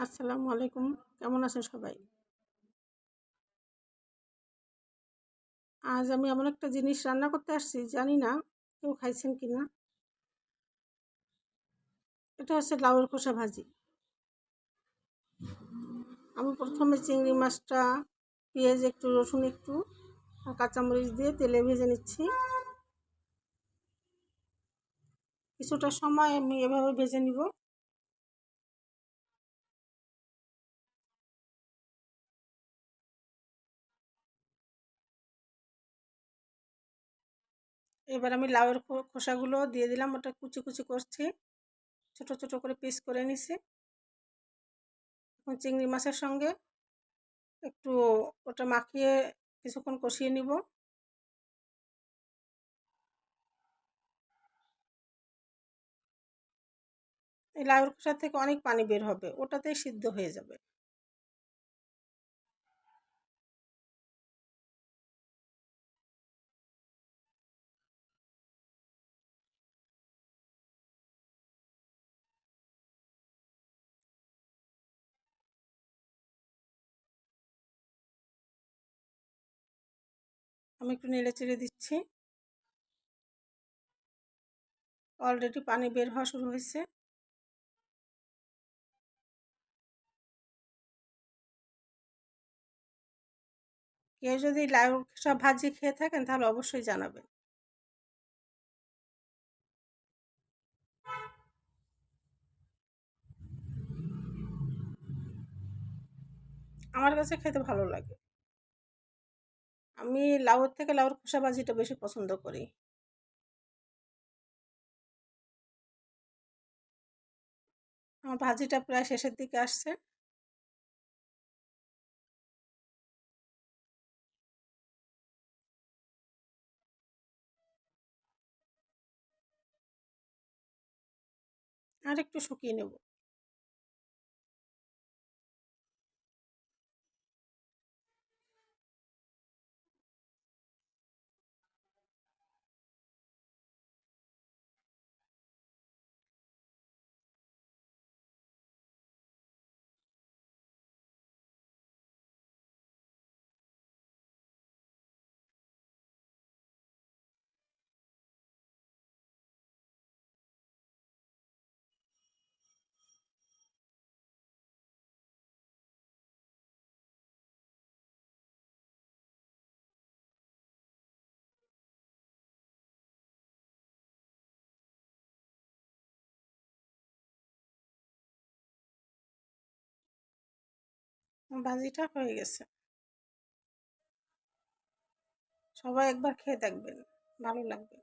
আসসালামু আলাইকুম। কেমন আছেন সবাই? আজ আমি এমন একটা জিনিস রান্না করতে আসছি, জানি না কেউ খাইছেন কিনা। এটা হচ্ছে লাউয়ের খোসা ভাজি। আমি প্রথমে চিংড়ি মাছটা পেঁয়াজ একটু, রসুন একটু আর কাঁচামরিচ দিয়ে তেলে ভেজে নিচ্ছি। কিছুটা সময় আমি এভাবে ভেজে নিব। এবার আমি লাউয়ের খোসাগুলো দিয়ে দিলাম, ওটা কুচি কুচি করছি, ছোট ছোট করে পিস করে নিছি। এখন চিংড়ি মাছের সঙ্গে একটু ওটা মাখিয়ে কিছুক্ষণ কষিয়ে নিব। এই লাউয়ের খোসা থেকে অনেক পানি বের হবে, ওটাতেই সিদ্ধ হয়ে যাবে। আমি একটু নেড়ে চেড়ে দিচ্ছি। অলরেডি পানি বের হওয়া শুরু হয়েছে। কেউ যদি লাউ সব ভাজি খেয়ে থাকেন তাহলে অবশ্যই জানাবেন। আমার কাছে খেতে ভালো লাগে। আমি লাউয়ের থেকে লাউর খোসা ভাজিটা বেশি পছন্দ করি। আমার ভাজিটা প্রায় শেষের দিকে আসছে। আর একটু শুকিয়ে নেব। আমার ভাজিটা হয়ে গেছে। সবাই একবার খেয়ে দেখবেন, ভালো লাগবে।